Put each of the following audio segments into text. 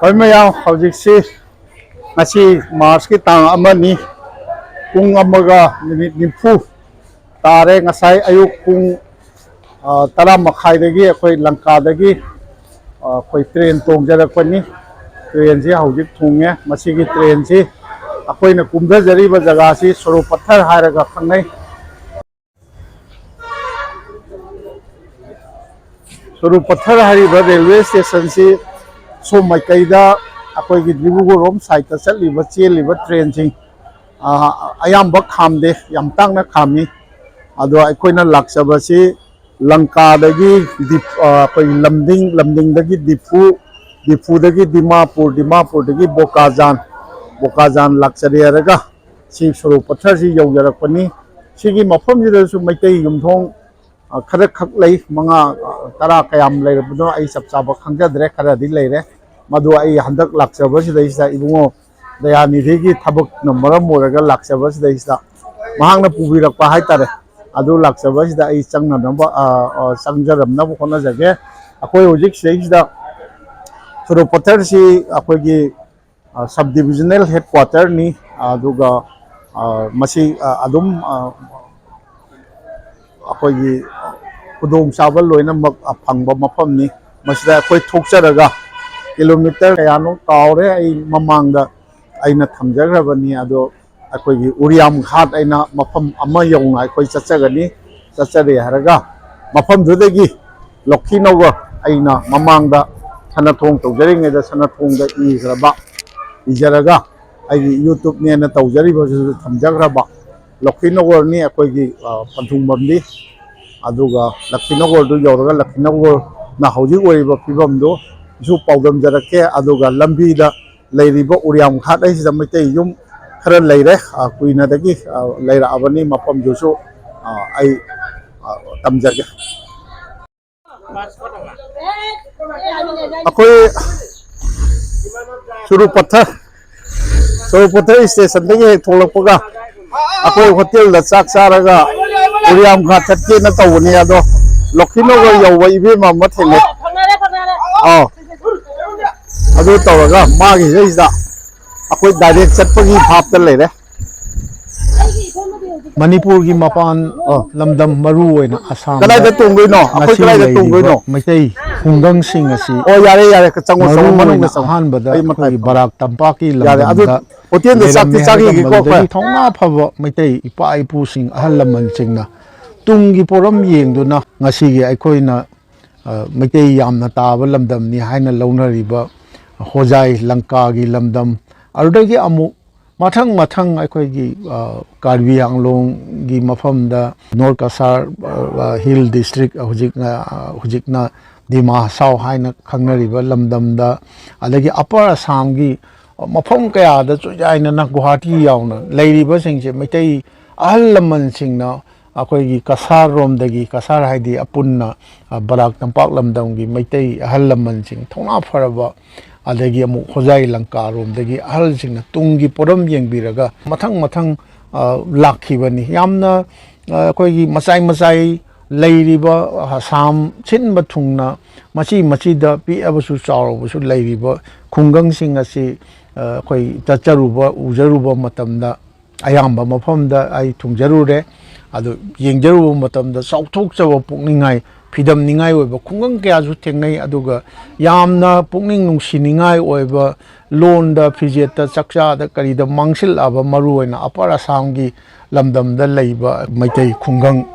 Hoi mayam hojik si ngasi Mars ki tang amani kung amaga nimfu tare ngasai ayuk kung tara makhai dagi akoi Langka dagi akoi train tongjarakpani train si hojik thunge masigi train si akoi na kumdajariba jaga si Sarupathar hairaga khangnai Sarupathar hariba railway station si so Meitei akoi gi Tripura side ta chatliba cheliba train sing ayamba khamde yam tangna khami ado aikoina lakchaba si Langka dagi dip akoi lamding dagi dipu dagi Dimapur dagi Bokajan lakchari araga si Sarupathar si yaujarakpani sigi mafam jida su Meitei yumthong khara khak lei manga tara kayam leirabno ai chapchaba khangjadre khara di leire madu ai handak lakchaba sidaisa ibungo Dayanidhi gi thabak na maram moraga lakchaba sidaisa mahangna pubirakpa haitare adu lakchaba sida ai changna namba changjaramna bu khona jage akoi hojik seisida Sarupathar si akoi gi subdivisional headquarter ni aduga masi adum akoi gi kudong sabal loina mak phangba mafam ni masida akoi thokcharaga kilometer kayano taure ai mamangda aina thamjagrabani ado akoi gi Uriam Ghat aina mafam ama yongna akoi chachagani chachare haraga mafam dudagi Lakhinagar aina mamangda sanathong tawjaringe da sanathong da igraba ijaraga ai YouTube ne na tawjariba thamjagraba Lakhinagar ni akoi gi panthungbamdi aduga Lakhinagar du yoraga Lakhinagar na hojik oiba pibam do su paudam jarake aduga lambi da leiriba Uriam Ghat ai sida Meitei yum khara leire kuina dagi leira abani mapam dusu ai tamjage akoi Sarupathar station dagi tholakpaga akoi hotel da chak charaga Uriam Ghat chatke na tawni ado Lakhinagar yauwa ibema mathele adu tawraga magi reisa akoi direct chatpagi phapta leire Manipuri ki mapan lamdam maru oina Assam kalai da tunggoino akoi kalai da tunggoino Meitei khunggang sing asi yare ka chango chango manung sa han bada akoi barak tampaki yare adu lamdam hotel da sakti chagi gi ko da thongna phaba Meitei ipa ipu sing ahal laman singna tungi poram yengduna ngasi gi aikoina Meitei yamna taba lamdam ni haina launariba hojai Langka gi lamdam arudagi amu mathang aikoigi Karbi Anglong gi mafamda North Kasar Hill District hujikna Dima Sao haina khangnariba lamdamda adagi Upper Assam gi mafam kaya da chujaina na Guwahati yauna leiriba singse Meitei ahal laman singna akoigi Kasar romdagi Kasar haidi apunna barak tampak lamdam gi Meitei ahal laman sing thongna faraba adagi amu hojai Langka romdagi ahal singna tungi poram yengbiraga mathang lakhibani yamna akoigi masai leiriba Assam chinba thungna machi da pi abasu chawbasu leiriba khunggang sing asi akoi chacharuba ujaruba matamda ayamba mafamda ai thungjarure adu yengjaruba matamda chawthokchaba pukningai Pidam ningai oiba khungang kaya su thengnai aduga yamna pukning nungsiningai oiba londa phijeta chakcha da karida mangsil aba maru oina Upper Assam gi lamdam da leiba Meitei khungang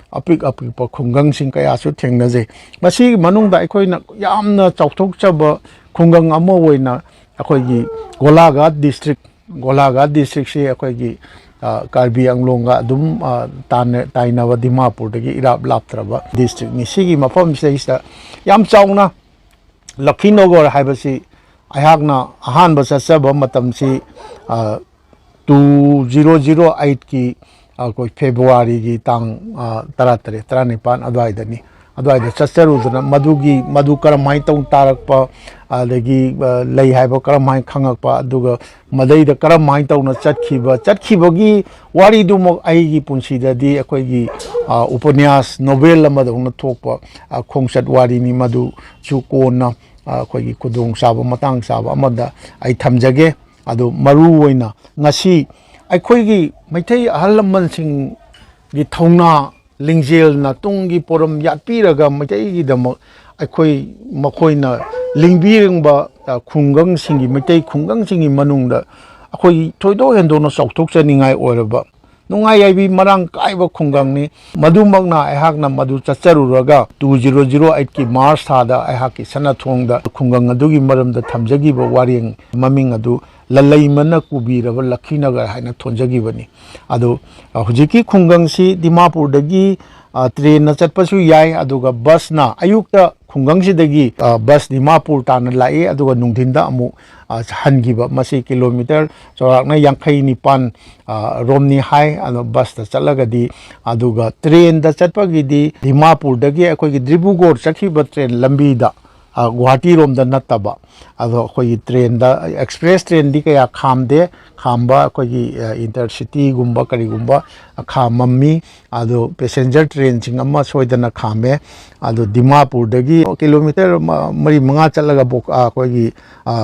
apik pa khungang sing kaya su thengnaje masi manungda aikoina yamna chawthokchaba khungang ama oina akoigi Golaghat district se akoigi Karbi Anglonga adum tainaba Dimapur dagi irap laptraba district ni sigi mafam seista yam chauna Lakhinagar haibasi ayakna ahanba chachaba matamsi 2008 ki koi February gi tang 13 adwaidani adwaida chacharudna madu karamai tong tarakpa adagi lei haiba karamai khangakpa aduga madaida karamai tongna chatkhibagi wari dumo aigi punsida di akoigi उपन्यास novel थोप खोंगचट वारी मधु चुकोना ꯑꯩꯈꯣꯏꯒꯤ ꯈꯨꯗꯣꯡꯆꯥꯕ ꯃꯇꯥꯡ ꯆꯥꯕ ꯑꯃꯗ ꯑꯩ ꯊꯝꯖꯒꯦ ꯑꯗꯣ ꯃꯔꯨ ꯑꯣꯏꯅ ꯉꯁꯤ ꯑꯩꯈꯣꯏꯒꯤ ꯃꯩꯇꯩ ꯑꯍꯜ ꯂꯃꯟꯁꯤꯡꯒꯤ ꯊꯧꯅꯥ ꯂꯤꯡꯖꯦꯜꯅ ꯇꯨꯡꯒꯤ ꯄꯣꯔꯝ ꯌꯥꯠꯄꯤꯔꯒ ꯃꯩꯇꯩꯒꯤꯗꯃꯛ ꯃꯈꯣꯏꯅ ꯂꯤꯡꯕꯤꯔꯝꯕ ꯈꯨꯡꯒꯪꯁꯤꯡꯒꯤ ꯃꯩꯇꯩ ꯈꯨꯡꯒꯪꯁꯤꯡꯒꯤ ꯃꯅꯨꯡꯗ ꯑꯩꯈꯣꯏꯒꯤ ꯊꯣꯏꯗꯣꯛ ꯍꯦꯟꯗꯣꯛꯅ ꯆꯥꯎꯊꯣꯛꯆꯅꯤꯡꯉꯥꯏ ꯑꯣꯏꯔꯕ ꯅꯨꯡꯉꯥꯏ ꯌꯥꯏꯕꯤ ꯃꯔꯥꯡ ꯀꯥꯏꯕ ꯈꯨꯡꯒꯪꯅꯤ ꯃꯗꯨꯃꯛꯅ ꯑꯩꯍꯥꯛꯅ ꯃꯗꯨ ꯆꯠꯆꯔꯨꯔꯒ 2008ꯀꯤ ꯃꯥꯔꯆ ꯊꯥꯗ ꯑꯩꯍꯥꯛꯀꯤ ꯁꯅꯊꯣꯡꯗ ꯈꯨꯡꯒꯪ ꯑꯗꯨꯒꯤ ꯃꯔꯝꯗ ꯊꯝꯖꯈꯤꯕ ꯋꯥꯔꯦꯡ ꯃꯃꯤꯡ ꯑꯗꯨ ꯂꯂꯩꯃꯅ ꯀꯨꯕꯤꯔꯕ ꯂꯈꯤꯅꯒꯔ ꯍꯥꯏꯅ ꯊꯣꯟꯖꯈꯤꯕꯅꯤ ꯑꯗꯣ ꯍꯧꯖꯤꯛꯀꯤ ꯈꯨꯡꯒꯪꯁꯤ ꯗꯤꯃꯥꯄꯨꯔꯗꯒꯤ ꯇ꯭ꯔꯦꯟꯅ ꯆꯠꯄꯁꯨ ꯌꯥꯏ ꯑꯗꯨꯒ ꯕꯁꯅ ꯑꯌꯨꯛꯇ ꯈꯨꯡꯒꯪꯁꯤꯗꯒꯤ ꯕꯁ ꯗꯤꯃꯥꯄꯨꯔ ꯇꯥꯟꯅ ꯂꯥꯛꯏ ꯑꯗꯨꯒ ꯅꯨꯡꯊꯤꯟꯗ ꯑꯃꯨꯛ ꯍꯟꯈꯤꯕ ꯃꯁꯤ ꯀꯤꯂꯣꯃꯤꯇꯔ ꯆꯥꯎꯔꯥꯛꯅ 59 ꯔꯣꯝꯅꯤ ꯍꯥꯏ ꯑꯗꯣ ꯕꯁꯇ ꯆꯠꯂꯒꯗꯤ ꯑꯗꯨꯒ ꯇ꯭ꯔꯦꯟꯗ ꯆꯠꯄꯒꯤꯗꯤ ꯗꯤꯃꯥꯄꯨꯔꯗꯒꯤ ꯑꯩꯈꯣꯏꯒꯤ ꯗ꯭ꯔꯤꯕꯨꯒꯣꯔ ꯆꯠꯈꯤꯕ ꯇ꯭ꯔꯦꯟ ꯂꯝꯕꯤꯗ ꯒꯨꯋꯥꯍꯥꯇꯤꯔꯣꯝꯗ ꯅꯠꯇꯕ ꯑꯗꯣ ꯑꯩꯈꯣꯏꯒꯤ ꯇ꯭ꯔꯦꯟꯗ ꯑꯦꯛꯁꯄ꯭ꯔꯦꯁ ꯇ꯭ꯔꯦꯟꯗꯤ ꯀꯌꯥ ꯈꯥꯝꯕ ꯑꯩꯈꯣꯏꯒꯤ ꯏꯟꯇꯔꯁꯤꯇꯤꯒꯨꯝꯕ ꯀꯔꯤꯒꯨꯝꯕ ꯈꯥꯝꯃꯝꯃꯤ ꯑꯗꯣ ꯄꯦꯁꯦꯟꯖꯔ ꯇ꯭ꯔꯦꯟꯁꯤꯡ ꯑꯃ ꯁꯣꯏꯗꯅ ꯈꯥꯝꯃꯦ ꯑꯗꯣ ꯗꯤꯃꯥꯄꯨꯔꯗꯒꯤ ꯀꯤꯂꯣꯃꯤꯇꯔ 4-5 ꯆꯠꯂꯒ ꯑꯩꯈꯣꯏꯒꯤ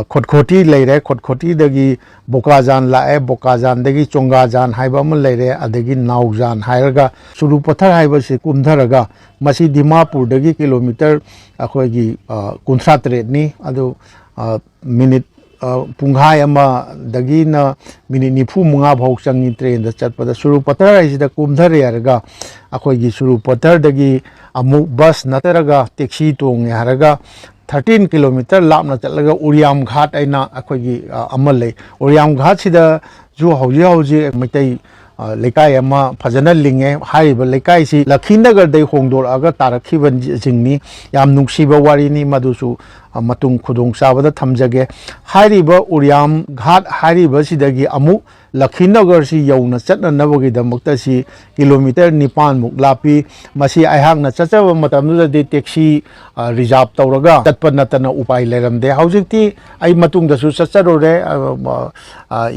ꯈꯣꯠꯈꯣꯇꯤ ꯂꯩꯔꯦ ꯈꯣꯠꯈꯣꯇꯤꯗꯒꯤ ꯕꯣꯀꯥꯖꯥꯟ ꯂꯥꯛꯑꯦ ꯕꯣꯀꯥꯖꯥꯟꯗꯒꯤ ꯆꯣꯡꯒꯥꯖꯥꯟ ꯍꯥꯏꯕ ꯑꯃ ꯂꯩꯔꯦ ꯑꯗꯒꯤ ꯅꯥꯎꯖꯥꯟ ꯍꯥꯏꯔꯒ ꯁꯨꯔꯨꯄꯊꯔ ꯍꯥꯏꯕꯁꯤ ꯀꯨꯝꯊꯔꯒ ꯃꯁꯤ ꯗꯤꯃꯥꯄꯨꯔꯗꯒꯤ ꯀꯤꯂꯣꯃꯤꯇꯔ ꯑꯩꯈꯣꯏꯒꯤ 38ꯅꯤ ꯑꯗꯨ ꯃꯤꯅꯤꯠ ꯄꯨꯡꯈꯥꯏ ꯑꯃꯗꯒꯤꯅ ꯃꯤꯅꯤꯠ 45 ꯐꯥꯎ ꯆꯪꯉꯤ ꯇ꯭ꯔꯦꯟꯗ ꯆꯠꯄꯗ ꯁꯨꯔꯨꯄꯊꯔ ꯍꯥꯏꯁꯤꯗ ꯀꯨꯝꯊꯔꯦ ꯍꯥꯏꯔꯒ ꯑꯩꯈꯣꯏꯒꯤ ꯁꯨꯔꯨꯄꯊꯔꯗꯒꯤ ꯑꯃꯨꯛ ꯕꯁ ꯅꯠꯇ꯭ꯔꯒ ꯇꯦꯛꯁꯤ ꯇꯣꯡꯉꯦ ꯍꯥꯏꯔꯒ 13 ꯀꯤꯂꯣꯃꯤꯇꯔ ꯂꯥꯞꯅ ꯆꯠꯂꯒ ꯎꯔꯤꯌꯥꯝ ꯘꯥꯠ ꯍꯥꯏꯅ ꯑꯩꯈꯣꯏꯒꯤ ꯑꯃ ꯂꯩ ꯎꯔꯤꯌꯥꯝ ꯘꯥꯠꯁꯤꯗꯁꯨ ꯍꯧꯖꯤꯛ ꯃꯩꯇꯩ ꯂꯩꯀꯥꯏ ꯑꯃ ꯐꯖꯅ ꯂꯤꯡꯉꯦ ꯍꯥꯏꯔꯤꯕ ꯂꯩꯀꯥꯏꯁꯤ ꯂꯈꯤꯅꯒꯔꯗꯒꯤ ꯍꯣꯡꯗꯣꯔꯛꯑꯒ ꯇꯥꯔꯛꯈꯤꯕꯁꯤꯡꯅꯤ ꯌꯥꯝ ꯅꯨꯡꯁꯤꯕ ꯋꯥꯔꯤꯅꯤ ꯃꯗꯨꯁꯨ ꯃꯇꯨꯡ ꯈꯨꯗꯣꯡꯆꯥꯕꯗ ꯊꯝꯖꯒꯦ ꯍꯥꯏꯔꯤꯕ ꯎꯔꯤꯌꯥꯝ ꯘꯥꯠ ꯍꯥꯏꯔꯤꯕꯁꯤꯗꯒꯤ ꯑꯃꯨꯛ ꯂꯈꯤꯅꯒꯔꯁꯤ ꯌꯧꯅ ꯆꯠꯅꯅꯕꯒꯤꯗꯃꯛꯇ ꯁꯤ ꯀꯤꯂꯣꯃꯤꯇꯔ 9 ꯂꯥꯞꯄꯤ ꯃꯁꯤ ꯑꯩꯍꯥꯛꯅ ꯆꯠꯆꯕ ꯃꯇꯝꯗꯨꯗꯗꯤ ꯇꯦꯛꯁꯤ ꯔꯤꯖꯥꯔꯚ ꯇꯧꯔꯒ ꯆꯠꯄ ꯅꯠꯇꯅ ꯎꯄꯥꯏ ꯂꯩꯔꯝꯗꯦ ꯍꯧꯖꯤꯛꯇꯤ ꯑꯩ ꯃꯇꯨꯡꯗꯁꯨ ꯆꯠꯆꯔꯨꯔꯦ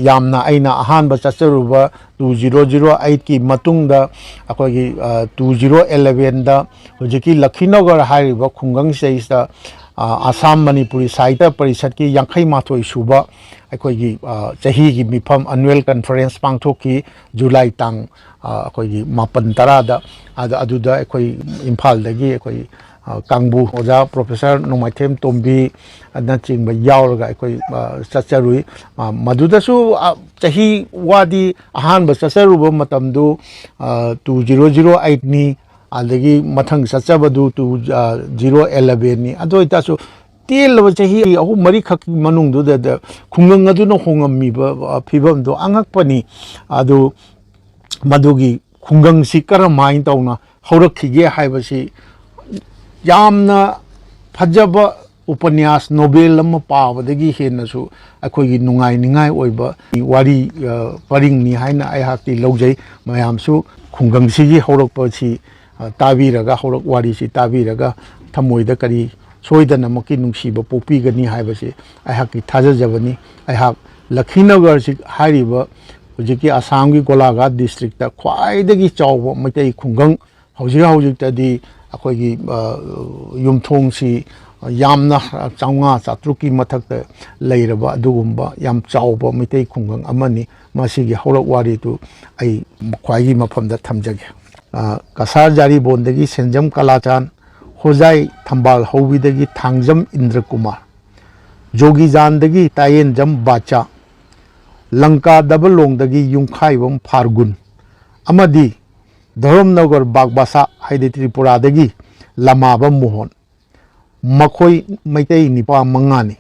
ꯌꯥꯝꯅ ꯑꯩꯅ ꯑꯍꯥꯟꯕ ꯆꯠꯆꯔꯨꯕ 2008ꯀꯤ ꯃꯇꯨꯡꯗ ꯑꯩꯈꯣꯏꯒꯤ 2011ꯗ ꯍꯧꯖꯤꯛꯀꯤ ꯂꯈꯤꯅꯒꯔ ꯍꯥꯏꯔꯤꯕ ꯈꯨꯡꯒꯪꯁꯤꯗꯩꯁꯤꯗ ꯑꯁꯥꯝ ꯃꯅꯤꯄꯨꯔꯤ ꯁꯥꯍꯤꯇ꯭ꯌ ꯄꯔꯤꯁꯠꯀꯤ 52 ꯁꯨꯕ ꯑꯩꯈꯣꯏꯒꯤ ꯆꯍꯤꯒꯤ ꯃꯤꯐꯝ ꯑꯦꯅꯨꯋꯦꯜ ꯀꯟꯐꯔꯦꯟꯁ ꯄꯥꯡꯊꯣꯛꯈꯤ ꯖꯨꯂꯥꯏ ꯇꯥꯡ ꯑꯩꯈꯣꯏꯒꯤ 9-10ꯗ ꯑꯗꯨꯗ ꯑꯩꯈꯣꯏ ꯏꯝꯐꯥꯜꯗꯒꯤ ꯑꯩꯈꯣꯏ ꯀꯥꯡꯕꯨ ꯑꯣꯖꯥ ꯄ꯭ꯔꯣꯐꯦꯁꯔ ꯅꯣꯡꯃꯥꯏꯊꯦꯝ ꯇꯣꯝꯕꯤ ꯅꯆꯤꯡꯕ ꯌꯥꯎꯔꯒ ꯑꯩꯈꯣꯏ ꯆꯠꯆꯔꯨꯏ ꯃꯗꯨꯗꯁꯨ ꯆꯍꯤ ꯋꯥꯗꯤ ꯑꯍꯥꯟꯕ ꯆꯠꯆꯔꯨꯕ ꯃꯇꯝꯗꯨ 2008ꯅꯤ ꯑꯗꯒꯤ ꯃꯊꯪ ꯆꯠꯆꯕꯗꯨ 2011ꯅꯤ ꯑꯗꯨ ꯑꯣꯏꯇꯥꯔꯁꯨ ꯇꯦꯜꯂꯕ ꯆꯍꯤ 3-4 ꯈꯛꯀꯤ ꯃꯅꯨꯡꯗꯨꯗ ꯈꯨꯡꯒꯪ ꯑꯗꯨꯅ ꯍꯣꯡꯉꯝꯃꯤꯕ ꯐꯤꯕꯝꯗꯣ ꯑꯉꯛꯄꯅꯤ ꯑꯗꯨ ꯃꯗꯨꯒꯤ ꯈꯨꯡꯒꯪꯁꯤ ꯀꯔꯝꯍꯥꯏꯅ ꯇꯧꯅ ꯍꯧꯔꯛꯈꯤꯒꯦ ꯍꯥꯏꯕꯁꯤ ꯌꯥꯝꯅ ꯐꯖꯕ ꯎꯄꯟꯌꯥꯁ ꯅꯣꯕꯦꯜ ꯑꯃ ꯄꯥꯕꯗꯒꯤ ꯍꯦꯟꯅꯁꯨ ꯑꯩꯈꯣꯏꯒꯤ ꯅꯨꯡꯉꯥꯏꯅꯤꯡꯉꯥꯏ ꯑꯣꯏꯕ ꯋꯥꯔꯤ ꯄꯔꯤꯡꯅꯤ ꯍꯥꯏꯅ ꯑꯩꯍꯥꯛꯇꯤ ꯂꯧꯖꯩ ꯃꯌꯥꯝꯁꯨ ꯈꯨꯡꯒꯪꯁꯤꯒꯤ ꯍꯧꯔꯛꯄꯁꯤ ꯇꯥꯕꯤꯔꯒ ꯋꯥꯔꯤꯁꯤ ꯇꯥꯕꯤꯔꯒ ꯊꯃꯣꯏꯗ ꯀꯔꯤ ꯁꯣꯏꯗꯅꯃꯛꯀꯤ ꯅꯨꯡꯁꯤꯕ ꯄꯣꯛꯄꯤꯒꯅꯤ ꯍꯥꯏꯕꯁꯤ ꯑꯩꯍꯥꯛꯀꯤ ꯊꯥꯖꯖꯕꯅꯤ ꯑꯩꯍꯥꯛ ꯂꯈꯤꯅꯒꯔꯁꯤ ꯍꯥꯏꯔꯤꯕ ꯍꯧꯖꯤꯛꯀꯤ ꯑꯁꯥꯝꯒꯤ ꯒꯣꯂꯥꯘꯥꯠ ꯗꯤꯁꯇ꯭ꯔꯤꯛꯇ ꯈ꯭ꯋꯥꯏꯗꯒꯤ ꯆꯥꯎꯕ ꯃꯩꯇꯩ ꯈꯨꯡꯒꯪ ꯍꯧꯖꯤꯛꯇꯗꯤ ꯑꯩꯈꯣꯏꯒꯤ ꯌꯨꯝꯊꯣꯡꯁꯤ ꯌꯥꯝꯅ 500-400ꯀꯤ ꯃꯊꯛꯇ ꯂꯩꯔꯕ ꯑꯗꯨꯒꯨꯝꯕ ꯌꯥꯝ ꯆꯥꯎꯕ ꯃꯩꯇꯩ ꯈꯨꯡꯒꯪ ꯑꯃꯅꯤ ꯃꯁꯤꯒꯤ ꯍꯧꯔꯛ ꯋꯥꯔꯤꯗꯨ ꯑꯩ ꯈ꯭ꯋꯥꯏꯒꯤ ꯃꯐꯝꯗ ꯊꯝꯖꯒꯦ ꯀꯁꯥꯔ ꯖꯥꯔꯤꯕꯣꯟꯗꯒꯤ ꯁꯦꯟꯖꯝ ꯀꯂꯥꯆꯥꯟ ꯍꯣꯖꯥꯏ ꯊꯝꯕꯥꯜ ꯍꯧꯕꯤꯗꯒꯤ ꯊꯥꯡꯖꯝ ꯏꯟꯗ꯭ꯔꯀꯨꯃꯥꯔ ꯖꯣꯒꯤꯖꯥꯟꯗꯒꯤ ꯇꯥꯌꯦꯟꯖꯝ ꯕꯥꯆꯥ ꯂꯪꯀꯥ ꯗꯕꯂꯣꯡꯗꯒꯤ ꯌꯨꯝꯈꯥꯏꯕꯝ ꯐꯥꯔꯒꯨꯟ ꯑꯃꯗꯤ ꯙꯔꯝꯅꯒꯔ ꯕꯥꯒꯕꯥꯁꯥ ꯍꯥꯏꯗꯤ ꯇ꯭ꯔꯤꯄꯨꯔꯥꯗꯒꯤ ꯂꯃꯥꯕꯝ ꯃꯣꯍꯣꯟ ꯃꯈꯣꯏ ꯃꯩꯇꯩ 5-ni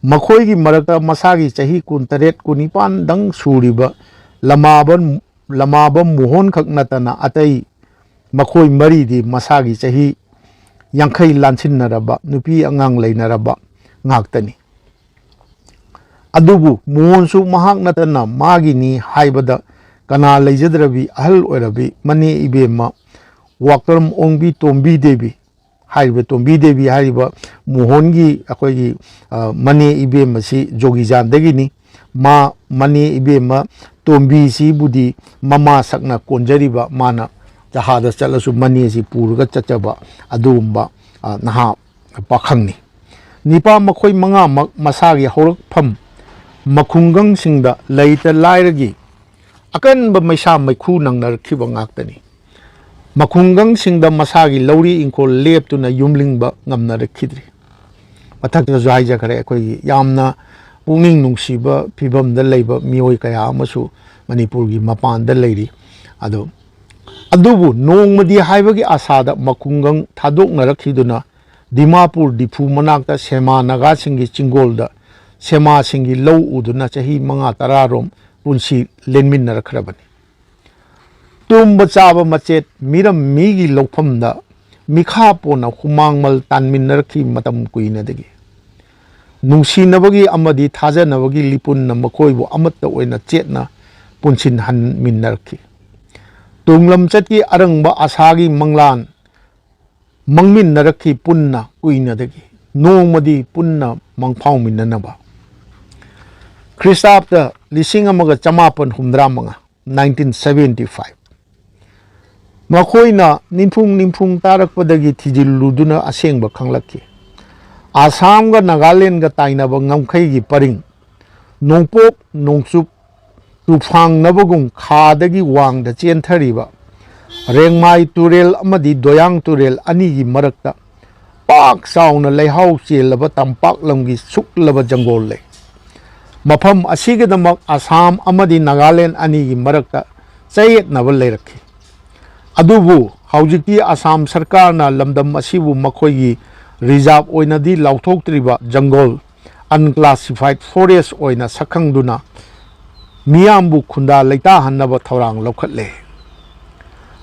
ꯃꯈꯣꯏꯒꯤ ꯃꯔꯛꯇ ꯃꯁꯥꯒꯤ ꯆꯍꯤ 18-19 ꯁꯨꯔꯤꯕ ꯂꯃꯥꯕꯝ ꯃꯣꯍꯣꯟ ꯈꯛ ꯅꯠꯇꯅ ꯑꯇꯩ ꯃꯈꯣꯏ ꯃꯔꯤꯗꯤ ꯃꯁꯥꯒꯤ ꯆꯍꯤ 50 ꯂꯥꯟꯁꯤꯟꯅꯔꯕ ꯅꯨꯄꯤ ꯑꯉꯥꯡ ꯂꯩꯅꯔꯕ ꯉꯥꯛꯇꯅꯤ ꯑꯗꯨꯕꯨ ꯃꯣꯍꯣꯟꯁꯨ ꯃꯍꯥꯛ ꯅꯠꯇꯅ ꯃꯥꯒꯤꯅꯤ ꯍꯥꯏꯕꯗ ꯀꯅꯥ ꯂꯩꯖꯗ꯭ꯔꯕꯤ ꯑꯍꯜ ꯑꯣꯏꯔꯕꯤ ꯃꯅꯦ ꯏꯕꯦꯝꯃ ꯋꯥꯀꯔꯝ ꯑꯣꯡꯕꯤ ꯇꯣꯝꯕꯤ ꯗꯦꯕꯤ ꯍꯥꯏꯔꯤꯕ ꯇꯣꯝꯕꯤ ꯗꯦꯕꯤ ꯍꯥꯏꯔꯤꯕ ꯃꯣꯍꯣꯟꯒꯤ ꯑꯩꯈꯣꯏꯒꯤ ꯃꯅꯦ ꯏꯕꯦꯝꯃꯁꯤ ꯖꯣꯒꯤꯖꯥꯟꯗꯒꯤꯅꯤ ꯃꯅꯦ ꯏꯕꯦꯝꯃ ꯇꯣꯝꯕꯤꯁꯤꯕꯨꯗꯤ ꯃꯃꯥ ꯁꯛꯅ ꯀꯣꯟꯖꯔꯤꯕ ꯃꯥꯅ ꯖꯍꯥꯗ ꯆꯠꯂꯁꯨ ꯃꯅꯦꯁꯤ ꯄꯨꯔꯒ ꯆꯠꯆꯕ ꯑꯗꯨꯒꯨꯝꯕ ꯅꯍꯥ ꯄꯥꯈꯪꯅꯤ nipa makhoi manga masagi haurakpham makhungang singda leita lairagi akan ba maisa maikhu nangnar khiba ngaktani makhungang singda masagi lauri ingkol leptuna yumlingba ngamnar khidri mathak da jai ja khare koi yamna pungning nungsiba phibam da leiba mioi kaya amasu manipur gi mapan da leiri ado adubu nongmadi haibagi asada makhungang thadokna rakhiduna dimapur dipu manakta sema naga singi chingolda sema singi low uduna chahi manga tararom punsi lenmin narakhrabani tumba chaba machet miram migi lokphamda mikha pona humangmal tanmin narakhi matam kuina dagi nungsi nabagi amadi thaja nabagi lipun na makoibu amatta oina chetna punsin han min narakhi tunglam chatki arangba asagi manglan mangmin narakhi punna kuina dagi nongmadi punna mangphau minnanaba Christapta lising amaga chamapan humdramanga 1975 makoina nimphung tarakpadagi thijilluduna asengba khanglakhi Assam ga Nagaland ga tainaba ngamkhai gi paring nongpok nongchup tufang nabagum khadagi wangda chenthariba Rengmai turel amadi Doyang turel ani gi marakta pak sauna leihau chelaba tampak lamgi suklaba jangol le mafam asigidamak Assam amadi Nagaland ani gi marakta chayet naba leirakhi adubu haujiki Assam sarkarna lamdam asibu makhoi gi reserve oinadi lauthoktriba jungle unclassified forest oina sakhangduna miyambu khunda leita hannaba thorang lokhatle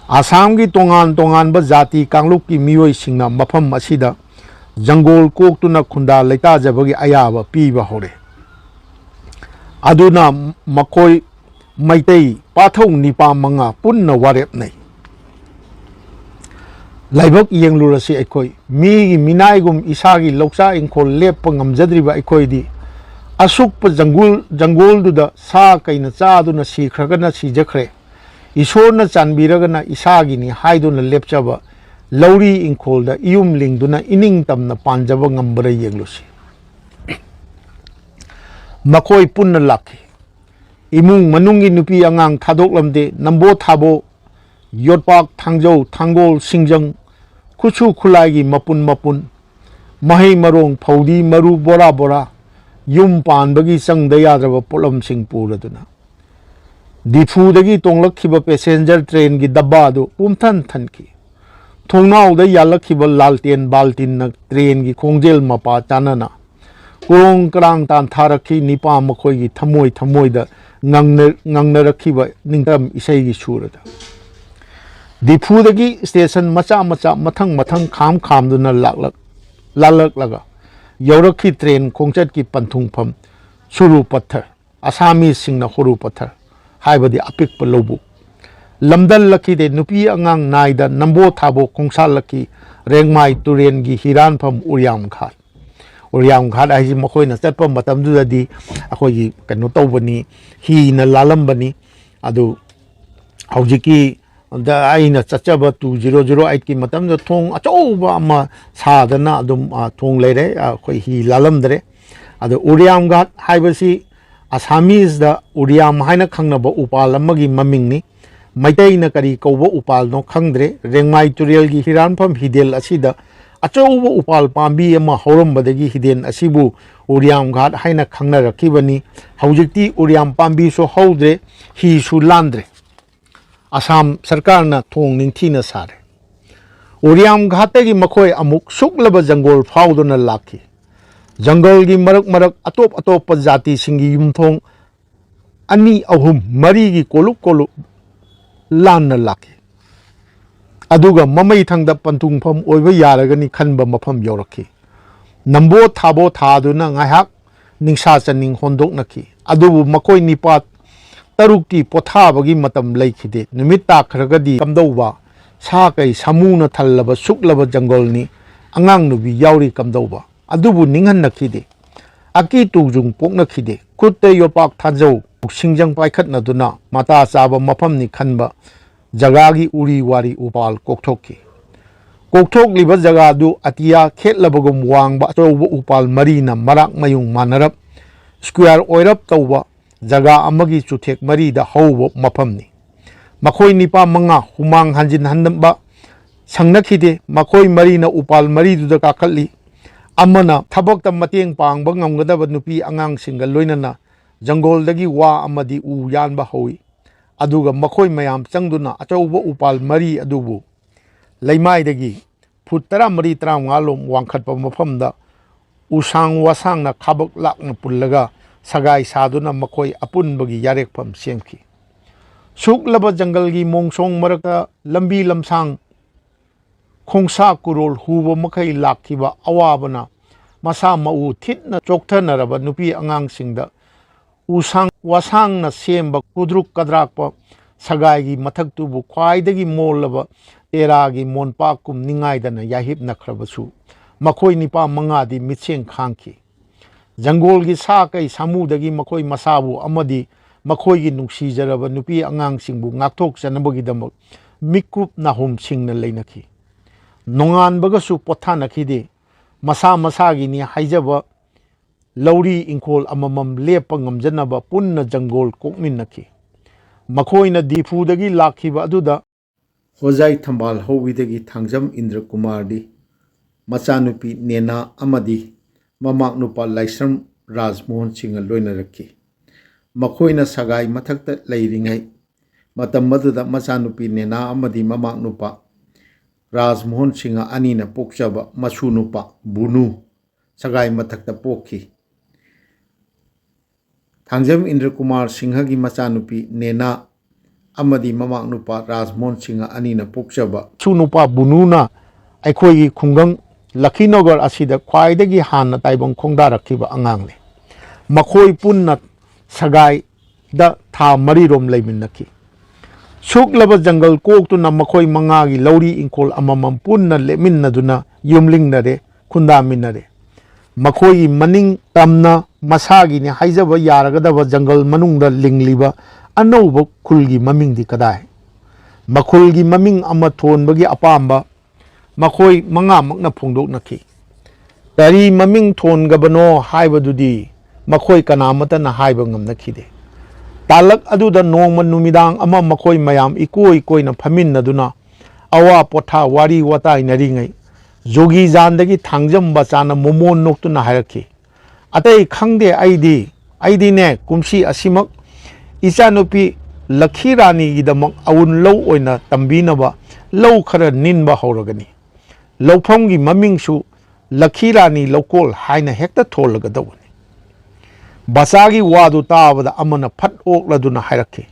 Assam gi tongan ba jati kangluk ki miyoi singna mafam asida jungle koktuna khunda leita jabagi ayaba piba hore aduna makoi Meitei pathong nipa manga punna warep nei laibak yenglurasi aikoi mi minaigum isagi loksa ingkol lepa ngamjadriba aikoi di asukpa jangol duda sa kaina chaduna sikhrakana sijakhre isorna chanbiragana isagi ni haiduna lepchaba lauri ingkolda iyum lingduna ining tamna panjaba ngambara yenglusi makoi punna lakhi imung manungi nupi angang thadoklamde nambo thabo yotpak thangjau thangol singjang kuchu khulai mapun mahai marong phaudi maru bora yum pan bagi sang dayadraba polam sing puraduna difu dagi tonglakhiba passenger train gi dabba do pumthan thanki thongnau da yalakhiba lalten baltin na train gi khongjel mapa chanana kurong krang tan tharakhi nipa makhoi gi thamoi da ngangna rakhiba ningtam isai gi surada difu dagi station macha mathang kham duna lalak laga yaurakhi train khongchat ki panthungpham Sarupathar Assamese singna Sarupathar haibadi apik palobu lamdal lakhi de nupi angang naida nambo thabo khongsal lakhi Rengmai turen gi hiran pham Uriam Ghat ai makhoi na chatpa matam du di akhoi gi kanu tawbani hi na lalambani adu haujiki da aina chachaba 2008 ki matam da thong achauba ama sadana adum thong leire khoi hi lalamdre adu Uriam Ghat haibasi Assamese da Uriam haina khangnaba upal amagi maming ni Meitei na kari kauba upal no khangdre Rengmai turel gi hiranpham hidel asida achauba upal pambi ama horombadagi hiden asibu Uriam Ghat haina khangna rakhibani haujikti Uriam pambi so haudre hi su landre Assam sarkar na thong ningthina sare Uriam Ghat gi makhoi amuk suklaba jangol fauduna lakhi jungle gi marak atop jati singi yumthong ani ahum mari gi koluk lan na lakhi aduga mamai thangda pantungpham oiba yaragani khanba mafam yorakhi nambo thabo thaduna ngahak ningsha chaning hondok nakhi adubu makoi nipat tarukti pothabagi matam leikhide numit takhragadi kamdauba sa kai samuna thallaba suklaba jungle ni angang nubi yauri kamdauba adubu ninghan nakhide aki tujung pok nakhide kutte yopak thanjau singjang paikhat naduna mata chaba mafam ni khanba jagagi uri wari upal kokthokki ꯀꯣꯛꯊꯣꯛꯂꯤꯕ ꯖꯒꯥꯗꯨ ꯑꯇꯤꯌꯥ ꯈꯦꯠꯂꯕꯒꯨꯝ ꯋꯥꯡꯕ ꯑꯆꯧꯕ ꯎꯄꯥꯜ ꯃꯔꯤꯅ ꯃꯔꯥꯛ ꯃꯌꯨꯡ ꯃꯥꯟꯅꯔꯞ square ꯑꯣꯏꯔꯞ ꯇꯧꯕ ꯖꯒꯥ ꯑꯃꯒꯤ ꯆꯨꯊꯦꯛ ꯃꯔꯤꯗ ꯍꯧꯕ ꯃꯐꯝꯅꯤ꯫ ꯃꯈꯣꯏ ꯅꯤꯄꯥ ꯃꯉꯥ ꯍꯨꯃꯥꯡ ꯍꯟꯖꯤꯟꯍꯟꯕ ꯁꯪꯅꯈꯤꯗꯦ꯫ ꯃꯈꯣꯏ ꯃꯔꯤꯅ ꯎꯄꯥꯜ ꯃꯔꯤꯗꯨꯗ ꯀꯥꯈꯠꯂꯤ꯫ ꯑꯃꯅ ꯊꯕꯛꯇ ꯃꯇꯦꯡ ꯄꯥꯡꯕ ꯉꯝꯒꯗꯕ ꯅꯨꯄꯤ ꯑꯉꯥꯡꯁꯤꯡꯒ ꯂꯣꯏꯅꯅ ꯖꯪꯒꯣꯜꯗꯒꯤ ꯋꯥ ꯑꯃꯗꯤ ꯎ ꯌꯥꯟꯕ ꯍꯧꯏ꯫ ꯑꯗꯨꯒ ꯃꯈꯣꯏ ꯃꯌꯥꯝ ꯆꯪꯗꯨꯅ ꯑꯆꯧꯕ ꯎꯄꯥꯜ ꯃꯔꯤ ꯑꯗꯨꯕꯨ ꯂꯩꯃꯥꯏꯗꯒꯤ ꯐꯨꯠ 14-15 ꯂꯣꯝ ꯋꯥꯡꯈꯠꯄ ꯃꯐꯝꯗ ꯎꯁꯥꯡ ꯋꯥꯁꯥꯡꯅ ꯈꯥꯕꯛ ꯂꯥꯛꯅ ꯄꯨꯜꯂꯒ ꯁꯒꯥꯏ ꯁꯥꯗꯨꯅ ꯃꯈꯣꯏ ꯑꯄꯨꯟꯕꯒꯤ ꯌꯥꯔꯦꯛꯐꯝ ꯁꯦꯝꯈꯤ꯫ ꯁꯨꯛꯂꯕ ꯖꯪꯒꯜꯒꯤ ꯃꯣꯡꯁꯣꯡ ꯃꯔꯛꯇ ꯂꯝꯕꯤ ꯂꯝꯁꯥꯡ ꯈꯣꯡꯁꯥ ꯀꯨꯔꯣꯜ ꯍꯨꯕ ꯃꯈꯩ ꯂꯥꯛꯈꯤꯕ ꯑꯋꯥꯕꯅ ꯃꯁꯥ ꯃꯎ ꯊꯤꯠꯅ ꯆꯣꯛꯊꯅꯔꯕ ꯅꯨꯄꯤ ꯑꯉꯥꯡꯁꯤꯡꯗ ꯎꯁꯥꯡ ꯋꯥꯁꯥꯡꯅ ꯁꯦꯝꯕ ꯀꯨꯗ꯭ꯔꯨꯛ ꯀꯗ꯭ꯔꯥꯛꯄ ꯁꯒꯥꯏꯒꯤ ꯃꯊꯛꯇꯨꯕꯨ ꯈ꯭ꯋꯥꯏꯗꯒꯤ ꯃꯣꯜꯂꯕ ꯇꯦꯔꯥꯒꯤ ꯃꯣꯟꯄꯥꯛ ꯀꯨꯝꯅꯤꯡꯉꯥꯏꯗꯅ ꯌꯥꯍꯤꯞꯅꯈ꯭ꯔꯕꯁꯨ ꯃꯈꯣꯏ ꯅꯤꯄꯥ ꯃꯉꯥꯗꯤ ꯃꯤꯠꯁꯦꯡ ꯈꯥꯡꯈꯤ꯫ ꯖꯪꯒꯣꯜꯒꯤ ꯁꯥ ꯀꯩ ꯁꯥꯃꯨꯗꯒꯤ ꯃꯈꯣꯏ ꯃꯁꯥꯕꯨ ꯑꯃꯗꯤ ꯃꯈꯣꯏꯒꯤ ꯅꯨꯡꯁꯤꯖꯔꯕ ꯅꯨꯄꯤ ꯑꯉꯥꯡꯁꯤꯡꯕꯨ ꯉꯥꯛꯊꯣꯛꯆꯅꯕꯒꯤꯗꯃꯛ ꯃꯤꯀꯨꯞ ꯅꯥꯍꯨꯝ ꯁꯤꯡꯅ ꯂꯩꯅꯈꯤ꯫ ꯅꯣꯡꯉꯥꯟꯕꯒꯁꯨ ꯄꯣꯊꯥꯅꯈꯤꯗꯦ꯫ ꯃꯁꯥ ꯃꯁꯥꯒꯤꯅꯤ ꯍꯥꯏꯖꯕ ꯂꯧꯔꯤ ꯏꯪꯈꯣꯜ ꯑꯃꯃꯝ ꯂꯦꯞꯄ ꯉꯝꯖꯅꯕ ꯄꯨꯟꯅ ꯖꯪꯒꯣꯜ ꯀꯣꯛꯃꯤꯟꯅꯈꯤ꯫ ꯃꯈꯣꯏꯅ ꯗꯤꯐꯨꯗꯒꯤ ꯂꯥꯛꯈꯤꯕ ꯑꯗꯨꯗ ꯍꯣꯖꯥꯏ ꯊꯝꯕꯥꯜ ꯍꯧꯕꯤꯗꯒꯤ ꯊꯥꯡꯖꯝ ꯏꯟꯗ꯭ꯔ ꯀꯨꯃꯥꯔꯗꯤ ꯃꯆꯥꯅꯨꯄꯤ ꯅꯦꯅꯥ ꯑꯃꯗꯤ ꯃꯃꯥꯛ ꯅꯨꯄꯥ ꯂꯥꯏꯁ꯭ꯔꯝ ꯔꯥꯖꯃꯣꯍꯟ ꯁꯤꯡꯒ ꯂꯣꯏꯅꯔꯛꯈꯤ꯫ ꯃꯈꯣꯏꯅ ꯁꯒꯥꯏ ꯃꯊꯛꯇ ꯂꯩꯔꯤꯉꯩ ꯃꯇꯝ ꯑꯗꯨꯗ ꯃꯆꯥꯅꯨꯄꯤ ꯅꯦꯅꯥ ꯑꯃꯗꯤ ꯃꯃꯥꯛ ꯅꯨꯄꯥ ꯔꯥꯖꯃꯣꯍꯟ ꯁꯤꯡꯍ ꯑꯅꯤꯅ ꯄꯣꯛꯆꯕ ꯃꯁꯨ ꯅꯨꯄꯥ ꯕꯨꯅꯨ ꯁꯒꯥꯏ ꯃꯊꯛꯇ ꯄꯣꯛꯈꯤ꯫ ꯊꯥꯡꯖꯝ ꯏꯟꯗ꯭ꯔ ꯀꯨꯃꯥꯔ ꯁꯤꯡꯍꯒꯤ ꯃꯆꯥꯅꯨꯄꯤ ꯅꯦꯅꯥ ꯑꯃꯗꯤ ꯃꯃꯥꯛ ꯅꯨꯄꯥ ꯔꯥꯖꯃꯣꯍꯟ ꯁꯤꯡꯍ ꯑꯅꯤꯅ ꯄꯣꯛꯆꯕ ꯃꯁꯨ ꯅꯨꯄꯥ ꯕꯨꯅꯨꯅ ꯑꯩꯈꯣꯏꯒꯤ ꯈꯨꯡꯒꯪ ꯂꯈꯤꯅꯒꯔ ꯑꯁꯤꯗ ꯈ꯭ꯋꯥꯏꯗꯒꯤ ꯍꯥꯟꯅ ꯇꯥꯏꯕꯪ ꯈꯣꯡꯗꯥꯔꯛꯈꯤꯕ ꯑꯉꯥꯡꯅꯤ꯫ ꯃꯈꯣꯏ ꯄꯨꯟꯅ ꯁꯒꯥꯏꯗ ꯊꯥ 4 ꯂꯩꯃꯤꯟꯅꯈꯤ꯫ ꯁꯨꯛꯂꯕ ꯖꯪꯒꯜ ꯀꯣꯛꯇꯨꯅ ꯃꯈꯣꯏ ꯃꯉꯥꯒꯤ ꯂꯧꯔꯤ ꯏꯪꯈꯣꯜ ꯑꯃꯃꯝ ꯄꯨꯟꯅ ꯂꯦꯞꯃꯤꯟꯅꯗꯨꯅ ꯌꯨꯝꯂꯤꯡꯅꯔꯦ, ꯈꯨꯟꯗꯥꯃꯤꯟꯅꯔꯦ꯫ ꯃꯈꯣꯏꯒꯤ ꯃꯅꯤꯡ ꯇꯝꯅ ꯃꯁꯥꯒꯤꯅꯤ ꯍꯥꯏꯖꯕ ꯌꯥꯔꯒꯗꯕ ꯖꯪꯒꯜ ꯃꯅꯨꯡꯗ ꯂꯤꯡꯂꯤꯕ ꯑꯅꯧꯕ ꯈꯨꯜꯒꯤ ꯃꯃꯤꯡꯗꯤ ꯀꯗꯥꯏ? ꯃꯈꯨꯜꯒꯤ ꯃꯃꯤꯡ ꯑꯃ ꯊꯣꯟꯕꯒꯤ ꯑꯄꯥꯝꯕ ꯃꯈꯣꯏ ꯃꯉꯥꯃꯛꯅ ꯐꯣꯡꯗꯣꯛꯅꯈꯤ꯫ ꯀꯔꯤ ꯃꯃꯤꯡ ꯊꯣꯟꯒꯕꯅꯣ ꯍꯥꯏꯕꯗꯨꯗꯤ ꯃꯈꯣꯏ ꯀꯅꯥꯃꯠꯇꯅ ꯍꯥꯏꯕ ꯉꯝꯅꯈꯤꯗꯦ꯫ ꯇꯥꯂꯛ ꯑꯗꯨꯗ ꯅꯣꯡꯃ ꯅꯨꯃꯤꯗꯥꯡ ꯑꯃ ꯃꯈꯣꯏ ꯃꯌꯥꯝ ꯏꯀꯣꯏ ꯀꯣꯏꯅ ꯐꯝꯃꯤꯟꯅꯗꯨꯅ ꯑꯋꯥ ꯄꯣꯊꯥ ꯋꯥꯔꯤ ꯋꯥꯇꯥꯏꯅꯔꯤꯉꯩ ꯖꯣꯒꯤꯖꯥꯟꯗꯒꯤ ꯊꯥꯡꯖꯝ ꯕꯆꯥꯅ ꯃꯣꯃꯣꯟ ꯅꯣꯛꯇꯨꯅ ꯍꯥꯏꯔꯛꯈꯤ, "ꯑꯇꯩ ꯈꯪꯗꯦ ꯑꯩꯗꯤꯅꯦ ꯀꯨꯝꯁꯤ ꯑꯁꯤꯃꯛ ꯏꯆꯥꯅꯨꯄꯤ ꯂꯈꯤꯔꯥꯅꯤꯒꯤꯗꯃꯛ ꯑꯎꯟ ꯂꯧ ꯑꯣꯏꯅ ꯇꯝꯕꯤꯅꯕ ꯂꯧ ꯈꯔ ꯅꯤꯟꯕ ꯍꯧꯔꯒꯅꯤ꯫ ꯂꯧꯐꯝꯒꯤ ꯃꯃꯤꯡꯁꯨ ꯂꯈꯤꯔꯥꯅꯤ ꯂꯧꯀꯣꯜ ꯍꯥꯏꯅ ꯍꯦꯛꯇ ꯊꯣꯜꯂꯒꯗꯧꯕꯅꯤ"꯫ ꯕꯆꯥꯒꯤ ꯋꯥꯗꯨ ꯇꯥꯕꯗ ꯑꯃꯅ ꯐꯠ ꯑꯣꯛꯂꯗꯨꯅ ꯍꯥꯏꯔꯛꯈꯤ,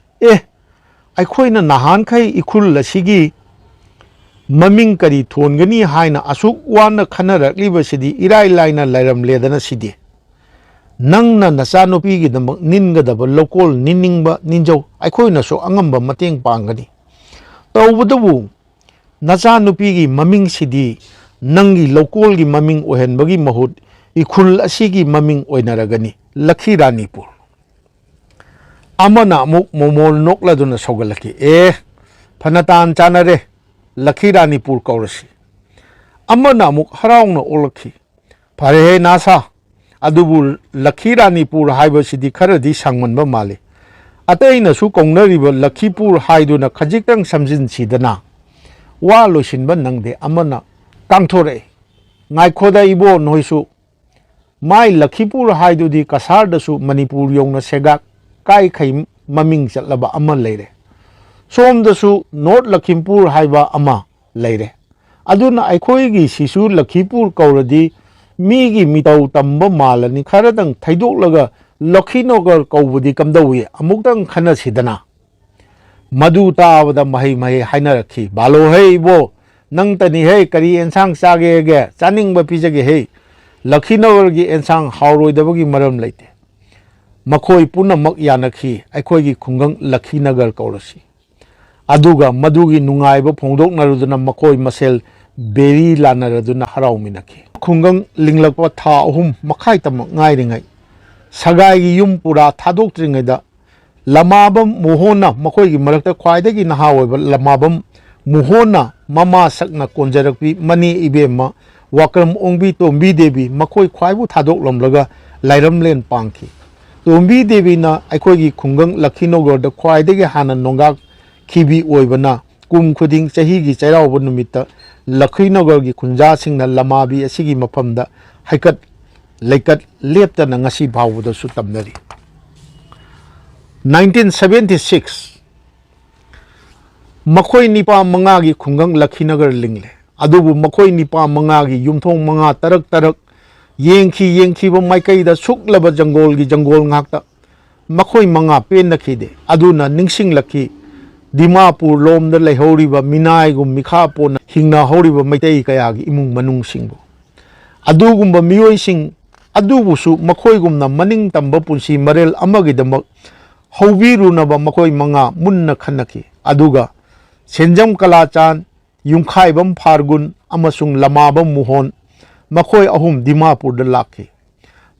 "ꯑꯩꯈꯣꯏꯅ ꯅꯍꯥꯟꯈꯩ ꯏꯈꯨꯜ ꯑꯁꯤꯒꯤ ꯃꯃꯤꯡ ꯀꯔꯤ ꯊꯣꯟꯒꯅꯤ ꯍꯥꯏꯅ ꯑꯁꯨꯛ ꯋꯥꯅ ꯈꯟꯅꯔꯛꯂꯤꯕꯁꯤꯗꯤ ꯏꯔꯥꯏ ꯂꯥꯏꯅ ꯂꯩꯔꯝꯂꯦꯗꯅ ꯁꯤꯗꯤ꯫ ꯅꯪꯅ ꯅꯆꯥꯅꯨꯄꯤꯒꯤꯗꯃꯛ ꯅꯤꯟꯒꯗꯕ ꯂꯧꯀꯣꯜ ꯅꯤꯟꯅꯤꯡꯕ ꯅꯤꯟꯖꯧ, ꯑꯩꯈꯣꯏꯅꯁꯨ ꯑꯉꯝꯕ ꯃꯇꯦꯡ ꯄꯥꯡꯒꯅꯤ꯫ ꯇꯧꯕꯇꯕꯨ ꯅꯆꯥꯅꯨꯄꯤꯒꯤ ꯃꯃꯤꯡꯁꯤꯗꯤ ꯅꯪꯒꯤ ꯂꯧꯀꯣꯜꯒꯤ ꯃꯃꯤꯡ ꯑꯣꯏꯍꯟꯕꯒꯤ ꯃꯍꯨꯠ ꯏꯈꯨꯜ ꯑꯁꯤꯒꯤ ꯃꯃꯤꯡ ꯑꯣꯏꯅꯔꯒꯅꯤ, ꯂꯈꯤꯔꯥꯅꯤꯄꯨꯔ"꯫ ꯑꯃꯅ ꯑꯃꯨꯛ ꯃꯣꯃꯣꯜ ꯅꯣꯛꯂꯗꯨꯅ ꯁꯧꯒꯠꯂꯛꯈꯤ, "ꯐꯅ ꯇꯥꯟ ꯆꯥꯅꯔꯦ, ꯂꯈꯤꯔꯥꯅꯤꯄꯨꯔ ꯀꯧꯔꯁꯤ"꯫ ꯑꯃꯅ ꯑꯃꯨꯛ ꯍꯔꯥꯎꯅ ꯑꯣꯛꯂꯛꯈꯤ, "ꯐꯔꯦꯍꯦ ꯅꯥꯁꯥ, ꯑꯗꯨꯕꯨ ꯂꯈꯤꯔꯥꯅꯤꯄꯨꯔ ꯍꯥꯏꯕꯁꯤꯗꯤ ꯈꯔꯗꯤ ꯁꯥꯡꯃꯟꯕ ꯃꯥꯜꯂꯤ꯫ ꯑꯇꯩꯅꯁꯨ ꯀꯧꯅꯔꯤꯕ ꯂꯈꯤꯄꯨꯔ ꯍꯥꯏꯗꯨꯅ ꯈꯖꯤꯛꯇꯪ ꯁꯝꯖꯤꯟꯁꯤꯗꯅ"꯫ ꯋꯥ ꯂꯣꯏꯁꯤꯟꯕ ꯅꯪꯗꯦ ꯑꯃꯅ ꯇꯥꯡꯊꯣꯔꯛꯏ, "ꯉꯥꯏꯈꯣꯗ ꯏꯕꯣ ꯅꯣꯏꯁꯨ, ꯃꯥꯏ ꯂꯈꯤꯄꯨꯔ ꯍꯥꯏꯗꯨꯗꯤ ꯀꯁꯥꯔꯗꯁꯨ ꯃꯅꯤꯄꯨꯔ ꯌꯧꯅ ꯁꯦꯒꯥꯛ ꯀꯥꯏꯈꯩ ꯃꯃꯤꯡ ꯆꯠꯂꯕ ꯑꯃ ꯂꯩꯔꯦ꯫ ꯁꯣꯝꯗꯁꯨ ꯅꯣꯔꯠ ꯂꯈꯤꯝꯄꯨꯔ ꯍꯥꯏꯕ ꯑꯃ ꯂꯩꯔꯦ꯫ ꯑꯗꯨꯅ ꯑꯩꯈꯣꯏꯒꯤ ꯁꯤꯁꯨ ꯂꯈꯤꯄꯨꯔ ꯀꯧꯔꯗꯤ ꯃꯤꯒꯤ ꯃꯤꯇꯧ ꯇꯝꯕ ꯃꯥꯜꯂꯅꯤ, ꯈꯔꯗꯪ ꯊꯩꯗꯣꯛꯂꯒ ꯂꯈꯤꯅꯒꯔ ꯀꯧꯕꯗꯤ ꯀꯝꯗꯧꯏ, ꯑꯃꯨꯛꯇꯪ ꯈꯟꯅꯁꯤꯗꯅ"꯫ ꯃꯗꯨ ꯇꯥꯕꯗ ꯃꯍꯩ ꯍꯥꯏꯅꯔꯛꯈꯤ, "ꯕꯥꯂꯣꯍꯦ ꯏꯕꯣ, ꯅꯪꯇꯅꯤꯍꯦ, ꯀꯔꯤ ꯑꯦꯟꯁꯥꯡ ꯆꯥꯒꯦꯒꯦ, ꯆꯥꯅꯤꯡꯕ ꯄꯤꯖꯒꯦꯍꯦ, ꯂꯈꯤꯅꯒꯔꯒꯤ ꯑꯦꯟꯁꯥꯡ ꯍꯥꯎꯔꯣꯏꯗꯕꯒꯤ ꯃꯔꯝ ꯂꯩꯇꯦ"꯫ ꯃꯈꯣꯏ ꯄꯨꯝꯅꯃꯛ ꯌꯥꯅꯈꯤ, "ꯑꯩꯈꯣꯏꯒꯤ ꯈꯨꯡꯒꯪ ꯂꯈꯤꯅꯒꯔ ꯀꯧꯔꯁꯤ"꯫ ꯑꯗꯨꯒ ꯃꯗꯨꯒꯤ ꯅꯨꯡꯉꯥꯏꯕ ꯐꯣꯡꯗꯣꯛꯅꯔꯗꯨꯅ ꯃꯈꯣꯏ ꯃꯁꯦꯜ ꯕꯦꯔꯤ ꯂꯥꯟꯅꯔꯗꯨꯅ ꯍꯔꯥꯎꯃꯤꯟꯅꯈꯤ꯫ ꯈꯨꯡꯒꯪ ꯂꯤꯡꯂꯛꯄ ꯊꯥ 3 ꯃꯈꯥꯏꯇꯃꯛ ꯉꯥꯏꯔꯤꯉꯩ ꯁꯒꯥꯏꯒꯤ ꯌꯨꯝ ꯄꯨꯔꯥ ꯊꯥꯗꯣꯛꯇ꯭ꯔꯤꯉꯩꯗ ꯂꯃꯥꯕꯝ ꯃꯣꯍꯣꯟꯅ ꯃꯈꯣꯏꯒꯤ ꯃꯔꯛꯇ ꯈ꯭ꯋꯥꯏꯗꯒꯤ ꯅꯍꯥ ꯑꯣꯏꯕ ꯂꯃꯥꯕꯝ muhona mama sakna konjarakpi mani ibema wakram ongbi tombi devi makoi khwaibu thadok lomlaga lairamlen pangki tombi devi na aikogi khungang Lakhinagar da khwaidagi hana nongak khibi oibana kum khuding chahi gi chairau numita Lakhinagar gi khunja singna lamabi asigi mafamda haikat laikat leptana ngasi bawda su tamnari 1976 makoi nipa mangagi khungang Lakhinagar lingle adubu makoi nipa mangagi yumthong manga tarak yengki ba maikai da suklaba jangol ngakta makoi manga pen nakhide aduna ningsing lakhi Dimapur lom da leihoriba minai gum mikha pon hingna horiba Meitei kayagi imung manung singbo adugumba miyoi sing adubusu makoi gumna maning tamba punsi marel amagi damak hobirunaba makoi manga munna khanaki aduga senjam kalachan yungkhaibam phargun amasung lamabam muhon makoi ahum Dimapur da lakhi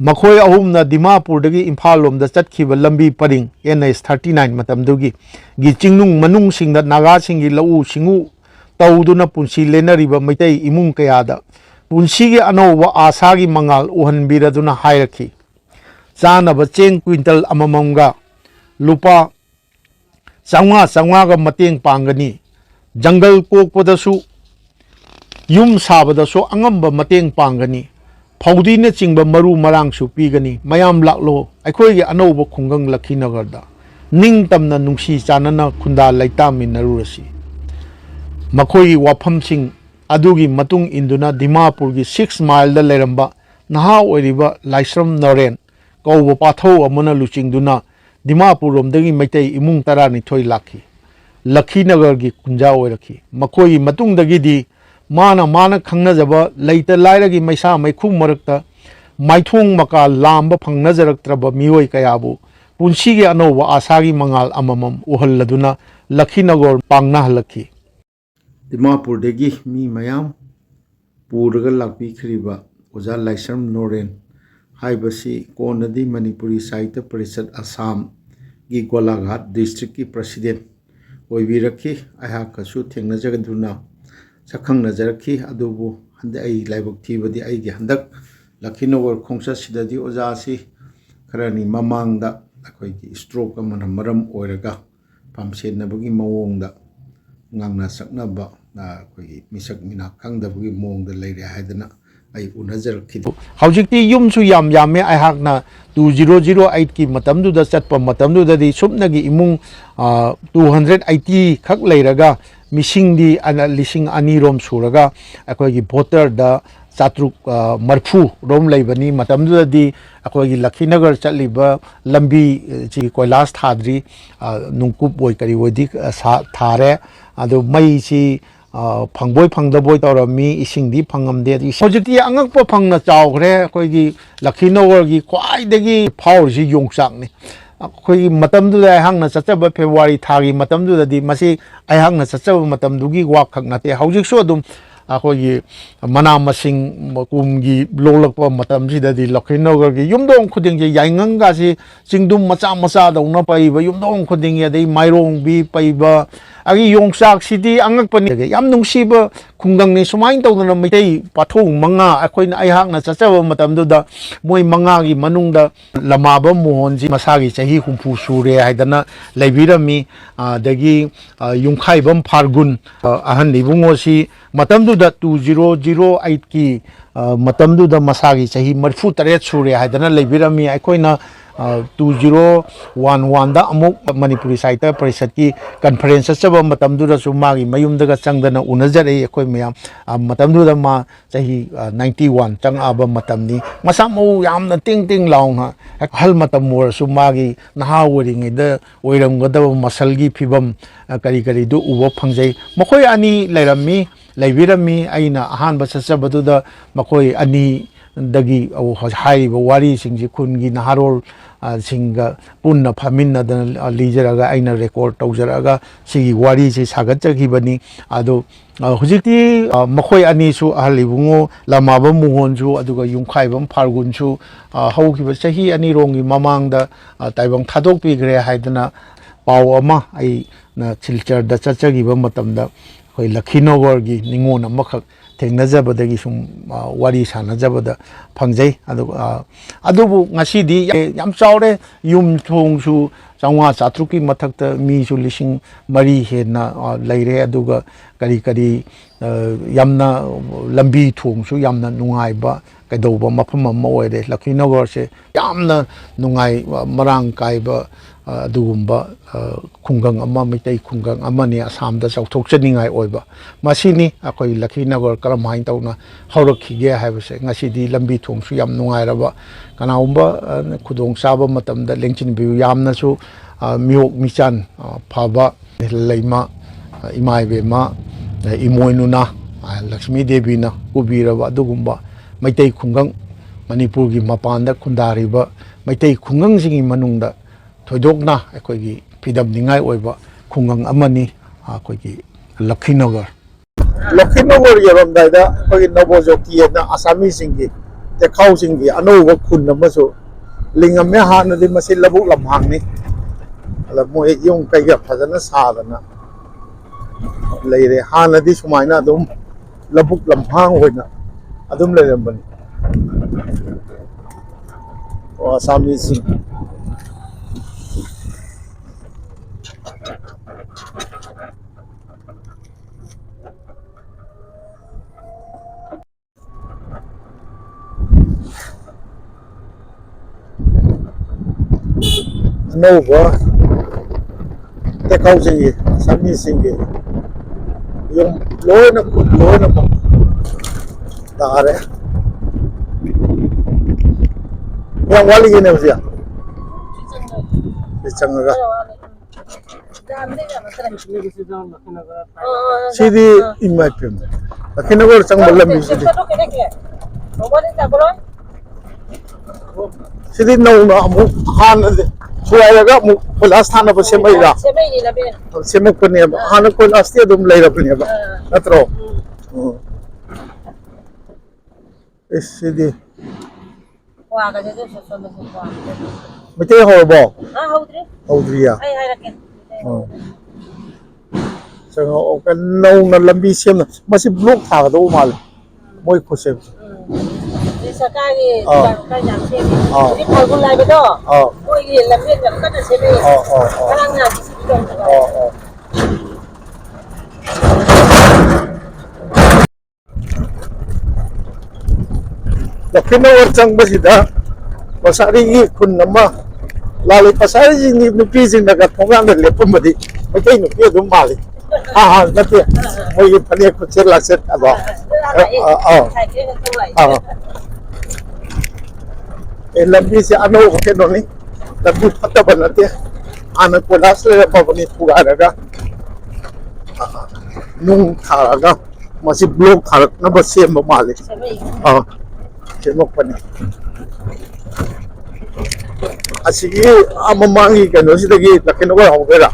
makoi ahum na Dimapur dagi Imphal lom da chatkhiba lambi paring NS 39 matamdugi gi chingnung manung singda naga singi lau singu tawduna punsi lenariba Meitei imung kayada punsi gi anoba asagi mangal uhanbiraduna hairakhi chanaba cheng quintal amamamga lupa changa ga mateng pangani jungle kokpadasu yum sabadasu angamba mateng pangani Faudi na chingba maru marang su pigani mayam laklo akhoi anoba khungang Lakhinagar da ning tamna nungsi chanana khunda laitami narurasi makhoi wafam sing adugi matung induna Dimapur gi 6 mile da leramba naha oiriba laisram noren kawba pathau amana luchingduna Dimapur romdagi Meitei imung tarani thoi lakhi Lakhinagar gi kunja oirakhi makhoi matung dagi di mana khangna jaba leita lairagi maisa maikhu marakta maithung maka lamba phangna jaraktraba mioi kayabu punsigi anoba asagi mangal amamam uhalladuna Lakhinagar pangna halakhi Dimapur degi mi mayam puraga lakpi khriba oja laisam noren haibasi konadi Manipuri Sahitya Parishad Assam gi Golaghat district ki president oibirakhi ayakasu thengna jagaduna Sakhang Najaraki adubu hande ai laibuk thibadi ai gi handak Lakhinagar khongsa sidadi ojasi kharani mamangda akoi gi stroke amana maram oiraga pamsenabagi mawongda ngangna saknaba akoi misak mina khangdabagi mawongda leire haidana ai unajaraki haujikti yumsu yame ai hakna 2008 ki matamdu da chatpa matamdu da di supnagi imung 280 khak leiraga Missing di lising anirom suraga akogi voter da chatruk marfu rom leibani matamdu di akogi Lakhinagar chatliba lambi chi koilas thadri nungkup boy kari wodi thare adu mai chi phangboy phangdaboy tawrami ising di phangamde hojikti angakpa phangna chawgre akogi Lakhinagar gi khwaidagi phawr ji yongchak ni akhoi matamdu da hangna chachaba February thagi matamdu da di masi ai hangna chachaba matamdugi wak khak nate haujik so dum akhoi mana masing kumgi lolakpa matamji da di Lakhinagar gi yumdong khuding je yaingang ga si chingdum macha dawna paiba yumdong khuding ya dei mairong bi paiba agi yongsak sidi angakpani yam nungsiba khungdang ni sumain tawdana Meitei pathung manga akhoi ai hangna chachaba matamdu da moi manga gi manungda lamaba mohonji masagi chahi humpu sure haidana leibirami dagi yungkhaibam phargun ahan libungo si matamdu da 2008 ki matamdu da masagi chahi marfu taret sure haidana leibirami aikoina 2011 da amuk Manipuri Sahitya Parishad ki conference chaba matamdu da sumagi mayumdaga changdana unajare akoi mayam matamdu da ma chahi 91 changaba matamni masamu yamna ting laung hal matam mor sumagi naha wori da oiramgada masalgi phibam kari du ubo phangjai makoi ani leirammi leibirami aina ahanba chachabadu da makoi ani dagi haiba wari singji khungi naharol singa punna phaminna da lijaraga aina record tawjaraga sigi wari se sagatjagibani ado hujikti makhoi ani su ahalibungo lamaba muhonju aduga yungkhaibam phargunju haukiba chahi ani rongi mamangda taibang thadok pigre haidana paw ama ai na silchar da chachagiba matamda ꯑꯩꯈꯣꯏ ꯂꯈꯤꯅꯒꯔꯒꯤ ꯅꯤꯉꯣꯜ ꯑꯃꯈꯛ ꯊꯦꯡꯅꯖꯕꯗꯒꯤ ꯁꯨꯝ ꯋꯥꯔꯤ ꯁꯥꯟꯅꯖꯕꯗ ꯐꯪꯖꯩ ꯑꯗꯨꯕꯨ ꯉꯁꯤꯗꯤ ꯌꯥꯝ ꯆꯥꯎꯔꯦ ꯌꯨꯝ ꯊꯣꯡꯁꯨ 500-400ꯀꯤ ꯃꯊꯛꯇ ꯃꯤꯁꯨ 4,000 ꯍꯦꯟꯅ ꯂꯩꯔꯦ ꯑꯗꯨꯒ ꯀꯔꯤ ꯌꯥꯝꯅ ꯂꯝꯕꯤ ꯊꯣꯡꯁꯨ ꯌꯥꯝꯅ ꯅꯨꯡꯉꯥꯏꯕ ꯀꯩꯗꯧꯕ ꯃꯐꯝ ꯑꯃ ꯑꯣꯏꯔꯦ ꯂꯈꯤꯅꯒꯔꯁꯦ ꯌꯥꯝꯅ ꯅꯨꯡꯉꯥꯏ ꯃꯔꯥꯡ ꯀꯥꯏꯕ ꯑꯗꯨꯒꯨꯝꯕ ꯈꯨꯡꯒꯪ ꯑꯃ ꯃꯩꯇꯩ ꯈꯨꯡꯒꯪ ꯑꯃꯅꯤ ꯑꯁꯥꯝꯗ ꯆꯥꯎꯊꯣꯛꯆꯅꯤꯡꯉꯥꯏ ꯑꯣꯏꯕ ꯃꯁꯤꯅꯤ ꯑꯩꯈꯣꯏ ꯂꯈꯤꯅꯒꯔ ꯀꯔꯝꯍꯥꯏꯅ ꯇꯧꯅ ꯍꯧꯔꯛꯈꯤꯒꯦ ꯍꯥꯏꯕꯁꯦ ꯉꯁꯤꯗꯤ ꯂꯝꯕꯤ ꯊꯣꯡꯁꯨ ꯌꯥꯝ ꯅꯨꯡꯉꯥꯏꯔꯕ ꯀꯅꯥꯒꯨꯝꯕ ꯈꯨꯗꯣꯡ ꯆꯥꯕ ꯃꯇꯝꯗ ꯂꯦꯡꯁꯤꯟꯕꯤꯌꯨ ꯌꯥꯝꯅꯁꯨ ꯃꯤꯌꯣꯛ ꯃꯤꯆꯥꯟ ꯐꯕ ꯂꯩꯃ ꯏꯃꯥ ꯏꯕꯦꯝꯃ ꯏꯃꯣꯏꯅꯨꯅ ꯂꯛꯁꯃꯤ ꯗꯦꯕꯤꯅ ꯄꯨꯕꯤꯔꯕ ꯑꯗꯨꯒꯨꯝꯕ ꯃꯩꯇꯩ ꯈꯨꯡꯒꯪ ꯃꯅꯤꯄꯨꯔꯒꯤ ꯃꯄꯥꯟꯗ ꯈꯨꯟꯗꯥꯔꯤꯕ ꯃꯩꯇꯩ ꯈꯨꯡꯒꯪꯁꯤꯡꯒꯤ ꯃꯅꯨꯡꯗ ꯊꯣꯏꯗꯣꯛꯅ ꯑꯩꯈꯣꯏꯒꯤ ꯐꯤꯗꯝꯅꯤꯡꯉꯥꯏ ꯑꯣꯏꯕ ꯈꯨꯡꯒꯪ ꯑꯃꯅꯤ ꯑꯩꯈꯣꯏꯒꯤ ꯂꯈꯤꯅꯒꯔ ꯌꯧꯔꯝꯗꯥꯏꯗ ꯑꯩꯈꯣꯏꯒꯤ ꯅꯕꯣꯖꯣꯇꯤ ꯍꯥꯏꯅ ꯑꯁꯥꯃꯤꯁꯤꯡꯒꯤ ꯇꯦꯈꯥꯎꯁꯤꯡꯒꯤ ꯑꯅꯧꯕ ꯈꯨꯟ ꯑꯃꯁꯨ ꯂꯤꯡꯉꯝꯃꯦ ꯍꯥꯟꯅꯗꯤ ꯃꯁꯤ ꯂꯧꯕꯨꯛ ꯂꯝꯍꯥꯡꯅꯤ ꯑꯗ ꯃꯣꯏ ꯌꯨꯝ ꯀꯩꯒ ꯐꯖꯅ ꯁꯥꯗꯅ ꯂꯩꯔꯦ ꯍꯥꯟꯅꯗꯤ ꯁꯨꯃꯥꯏꯅ ꯑꯗꯨꯝ ꯂꯧꯕꯨꯛ ꯂꯝꯍꯥꯡ ꯑꯣꯏꯅ ꯑꯗꯨꯝ ꯂꯩꯔꯝꯕꯅꯤ ꯑꯁꯥꯃꯤꯁꯤꯡ ꯑꯅꯧꯕ ꯇꯦꯈꯥꯎꯁꯤꯡꯒꯤ ꯑꯁꯥꯃꯤꯁꯤꯡꯒꯤ ꯌꯨꯝ ꯂꯣꯏꯅꯃꯛ ꯇꯥꯔꯦ ꯌꯥꯝ ꯋꯥꯠꯂꯤꯒꯦꯅꯦ ꯍꯧꯖꯤꯛ ꯆꯪꯉꯒ ꯁꯤꯗꯤ ꯏꯃꯥꯏ ꯄꯦꯝꯃ ꯂꯈꯤꯅꯒꯔ ꯆꯪꯕ ꯂꯝꯕꯤꯁꯤꯗꯤ ꯁꯤꯗꯤ ꯅꯧꯅ ꯑꯃꯨꯛ ꯍꯥꯟꯅꯗꯤ ꯁꯨꯋꯥꯏꯔꯒ ꯑꯃꯨꯛ ꯀꯣꯏꯂꯥꯁ ꯊꯥꯅꯕ ꯁꯦꯝꯃꯛꯏꯔꯥ ꯁꯦꯝꯃꯛꯄꯅꯦꯕ ꯍꯥꯟꯅ ꯀꯣꯏꯂꯥꯁꯇꯤ ꯑꯗꯨꯝ ꯂꯩꯔꯕꯅꯦꯕ ꯅꯠꯇ꯭ꯔꯣ ꯁꯤꯗꯤ ꯃꯩꯇꯩ ꯍꯧꯔꯕꯣ ꯍꯧꯗ꯭ꯔꯤꯌꯥ ꯆꯪꯉꯛꯑꯣ ꯅꯧꯅ ꯂꯝꯕꯤ ꯁꯦꯝꯅ ꯃꯁꯤ ꯕ꯭ꯂꯣꯛ ꯊꯥꯒꯗꯧꯕ ꯃꯥꯜꯂꯦ ꯃꯣꯏ ꯈꯨꯠꯁꯦꯝꯁꯦ सरकारी ꯌꯥꯝ ꯁꯦꯝꯃꯤ ꯍꯧꯖꯤꯛ ꯐꯥꯜꯒꯨꯟ ꯍꯥꯏꯕꯗꯣ ꯃꯣꯏꯒꯤ ꯂꯝꯕꯦꯟ ꯌꯥꯝ ꯀꯟꯅ ꯁꯦꯝꯃꯤ ꯉꯔꯥꯡ ꯅꯍꯥꯟꯗꯤ ꯁꯤꯗꯤ ꯇꯧꯗꯕ ꯂꯈꯤꯅꯒꯔ ꯆꯪꯕꯁꯤꯗ ꯄꯁꯥꯔꯤꯒꯤ ꯈꯨꯟ ꯑꯃ ꯂꯥꯜꯂꯤ ꯄꯁꯥꯔꯤꯁꯤꯡꯒꯤ ꯅꯨꯄꯤꯁꯤꯡꯅꯒ ꯊꯣꯡꯒꯥꯟꯗ ꯂꯦꯞꯄꯝꯕꯗꯤ ꯃꯩꯇꯩ ꯅꯨꯄꯤ ꯑꯗꯨꯝ ꯃꯥꯜꯂꯤ ꯅꯠꯇꯦ ꯃꯣꯏꯒꯤ ꯐꯅꯦꯛ ꯈꯨꯠꯁꯦꯠ ꯂꯥꯛꯁꯦꯠ ꯑꯗꯣ ꯂꯝꯕꯤꯁꯦ ꯑꯅꯧꯕ ꯀꯩꯅꯣꯅꯤ ꯂꯝꯕꯤ ꯐꯠꯇꯕ ꯅꯠꯇꯦ ꯍꯥꯟꯅ ꯀꯣꯏꯂꯥꯁ ꯂꯩꯔꯝꯃꯕꯅꯤ ꯊꯨꯒꯥꯏꯔꯒ ꯅꯨꯡ ꯊꯥꯔꯒ ꯃꯁꯤ ꯕ꯭ꯂꯣꯛ ꯊꯥꯔꯛꯅꯕ ꯁꯦꯝꯕ ꯃꯥꯜꯂꯤ ꯁꯦꯝꯃꯛꯄꯅꯤ ꯑꯁꯤꯒꯤ ꯃꯃꯥꯡꯒꯤ ꯀꯩꯅꯣꯁꯤꯗꯒꯤ ꯂꯈꯤꯅꯒꯔ ꯍꯧꯗꯣꯏꯔꯥ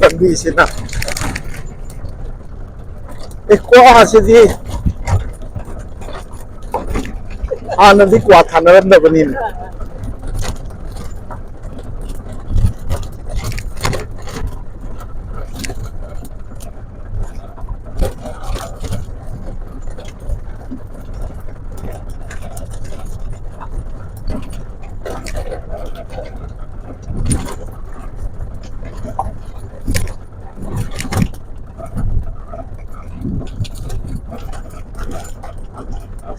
ꯂꯝꯕꯤꯁꯤꯅ ꯀ꯭ꯋꯥꯁꯤꯗꯤ ꯍꯥꯟꯅꯗꯤ ꯀ꯭ꯋꯥ ꯊꯥꯅꯔꯝꯗꯕꯅꯤꯅ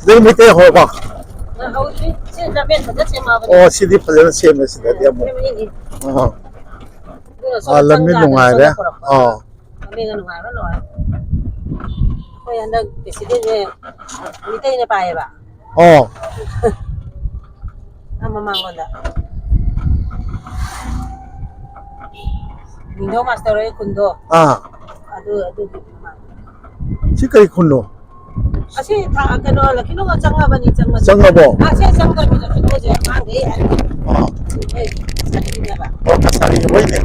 ꯁꯤꯗꯩ ꯃꯩꯇꯩ ꯍꯧꯔꯕ ꯑꯣ ꯁꯤꯗꯤ ꯐꯖꯅ ꯁꯦꯝꯃꯦ ꯁꯤꯗꯗꯤ ꯑꯃꯨꯛ ꯂꯝꯕꯤ ꯅꯨꯡꯉꯥꯏꯔꯦ ꯂꯝꯕꯤꯒ ꯅꯨꯡꯉꯥꯏꯕ ꯂꯣꯏꯔꯦ ꯑꯩꯈꯣꯏ ꯍꯟꯗꯛ ꯄ꯭ꯔꯦꯁꯤꯗꯦꯟꯁꯦ ꯃꯤꯇꯩꯅ ꯄꯥꯏꯌꯦꯕ ꯃꯃꯥꯡꯂꯣꯝꯗ ꯅꯤꯡꯊꯧ ꯃꯥꯁꯇꯔ ꯍꯣꯏ ꯈꯨꯟꯗꯣ ꯑꯗꯨꯒꯤ ꯁꯤ ꯀꯔꯤ ꯈꯨꯟꯅꯣ ꯑꯁꯤ ꯀꯩꯅꯣ ꯂꯈꯤꯅꯒꯔ ꯆꯪꯉꯕꯅꯤ ꯆꯪꯉꯕꯣ ꯁꯤ ꯆꯪꯗꯕꯤꯗ ꯂꯈꯤꯅꯒꯔꯁꯦ ꯑꯉꯥꯡꯈꯩ ꯁꯥꯔꯤꯅꯦꯕ ꯁꯥꯔꯤ ꯍꯣꯏꯅꯦ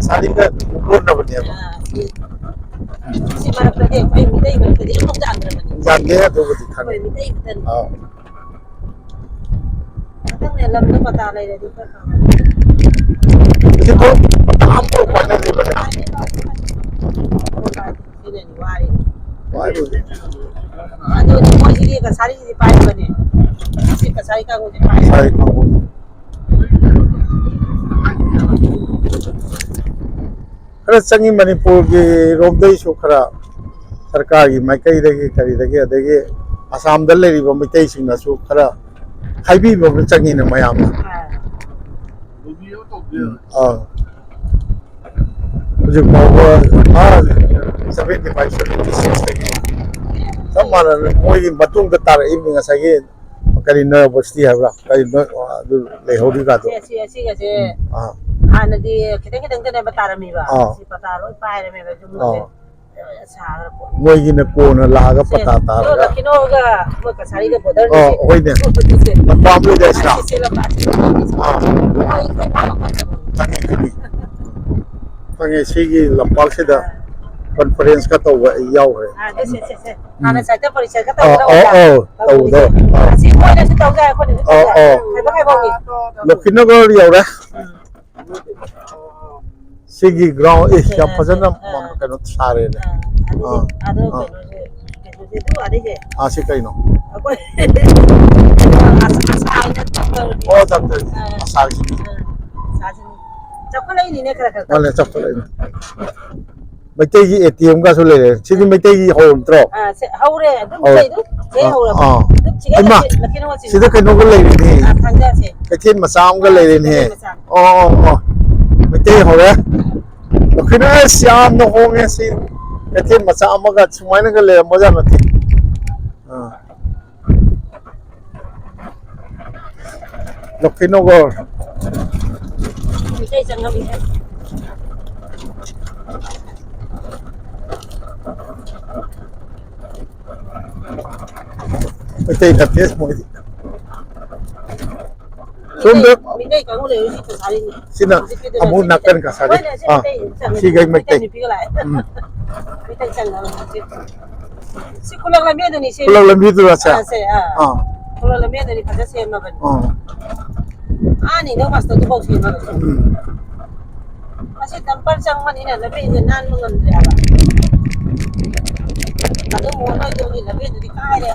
ꯁꯥꯔꯤꯒ ꯂꯣꯟꯅꯕꯅꯦꯕ ꯁꯤ ꯃꯔꯛꯇꯗꯤ ꯑꯩꯈꯣꯏ ꯃꯤꯇꯩ ꯃꯔꯛꯇꯗꯤ ꯑꯃꯨꯛ ꯆꯥꯟꯗ꯭ꯔꯕꯅꯤ ꯌꯥꯟꯗꯦ ꯑꯗꯨꯕꯨꯗꯤ ꯈꯪꯉꯦ ꯈꯪꯅꯦ ꯂꯝꯗ ꯄꯇꯥ ꯂꯩꯔꯗꯤ ꯈꯔ ꯍꯧꯖꯤꯛꯐꯥꯎ ꯑꯝꯐꯥꯎ ꯄꯥꯏꯅꯗ꯭ꯔꯤꯕꯅꯦ ꯁꯤꯅꯅꯤ ꯋꯥꯔꯤ ꯄꯥꯏꯕꯕꯨꯗꯤ ꯑꯗꯨꯗꯤ ꯃꯣꯏꯁꯤꯗꯤ ꯀꯁꯥꯔꯤꯁꯤꯗꯤ ꯄꯥꯏꯕꯅꯦ ꯁꯤ ꯀꯁꯥꯔꯤ ꯀꯥꯡꯕꯨꯁꯤ ꯄꯥꯏꯕ ꯀꯁꯥꯔꯤ ꯀꯥꯡꯕꯨ खरा चंगी मणिपुर की रोमदईसु खरा सरकार की माइकईदगी करीदगी अदगी असम द लेरिबो मितईसिंगसु खरा हाइबीबो चंगी न मयाम मुझे पावर 75 76 तगी सब माना मोई मतुंग द तार इवनिंग असगे करी यूनिवर्सिटी हैबरा करी लेहोरी का तो हानदी खितंग खितंग तने बतारमीबा सी पता लोय पायरमेबा जुमले सागर मोई ने कोन लागा पता तार जो लखिनोगा वो कसारी का बॉर्डर होय ने लंबाम ले देसना तंगे सीगी लंबाल सिदा कॉन्फ्रेंस का तो याव है से हाना साइट परिचय का तो दो सी कोने से तो जा कोने है बोगी लखिनगर याव सिगी ग्राउंड इस या फजना कनो सारे ने आसी कहीं नो ओ तब सारी चप्पल ही नहीं कर वाले चप्पल मैते की एटीएम का सुले सिगी मैते की होम त्रो हौरे दुम छैदु जे हौरा इमा सिदा कनो को ले रे थांजा से कथिन मसाम का ले रे ने ओ मैते होरे लखिना श्याम न होंगे सी कथिन मसा अमगा सुमाइन का ले मजा नथी लखिनगर मिठाई संग भी है मिठाई का टेस्ट मोदी सुंदर मिठाई का वो ले उसी कसारी सिना अमू नकन का सारी सी गई मिठाई मिठाई संग सी कुलक लम्बी दनी से कुलक लम्बी तो अच्छा से कुलक लम्बी दनी फजा से मगन आनी नो मस्त तो बहुत से मगन असे तंपर संग मनी ना लबे जे नान मंगन द्यावा अदो मोनो जोगी लबे दनी काय रे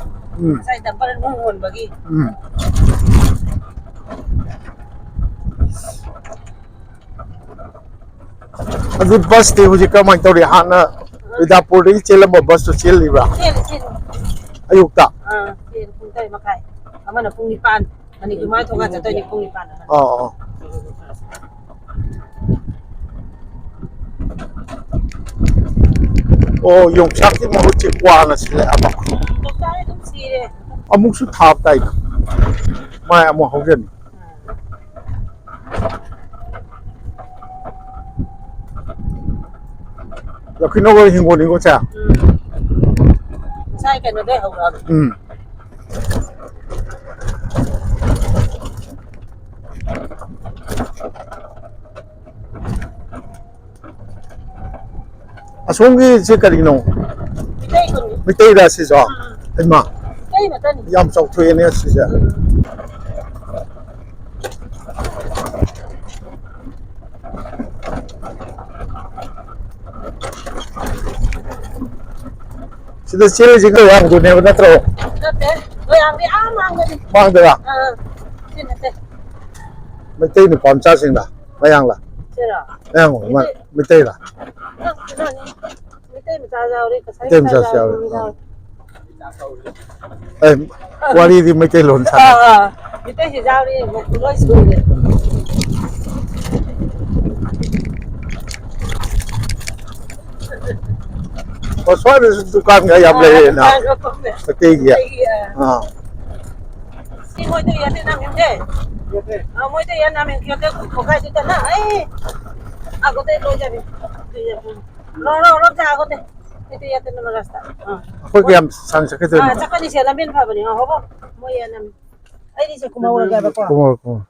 sai तंपर मोन बगी अदु बस ते हुजे कमाई तौरी हाना विदापुर दी चेलम बस तो चेल लिबा अयुक्ता चेल पुंग ताई मखाई अमना पुंग निपान अनि गुमाय थोगा जतय नि पुंग निपान ओ योंगशाक की महु चे क्वाना सिले अबा ताई तुम सीरे अमुक सु थाप ताई माय अमु होगन लखिनगर हिंगोनी को चा sai cái nó đây hậu rồi असोंगी से करिनो मितई दा से जो इमा cái mà tên yam chok thuye ne से जा सिदा चेले जिंग वांग दो ने नत्रो नते दोयांग दी आ मांग दे मांग दे ला sin nते मितई ने पमचा सिंग ला मयांग ला चेरा yang मितई ला मितई में जा जाओ रे कसai मितई में जा जाओ ए वाली दी मितई लोन सा मितई से जाओ रे वो लोई स्कूल दे और स्वाद दुकान का याब ले ना मितई गया हां si moi to yate nam hinde moi to yan nam kyote khokai dita na ai agote lo jabi lo ja agote ito yate na rasta ko yam sang sa kete chakani se lamin pha bani hobo moi yan nam ai ni se kumaura ga ba ko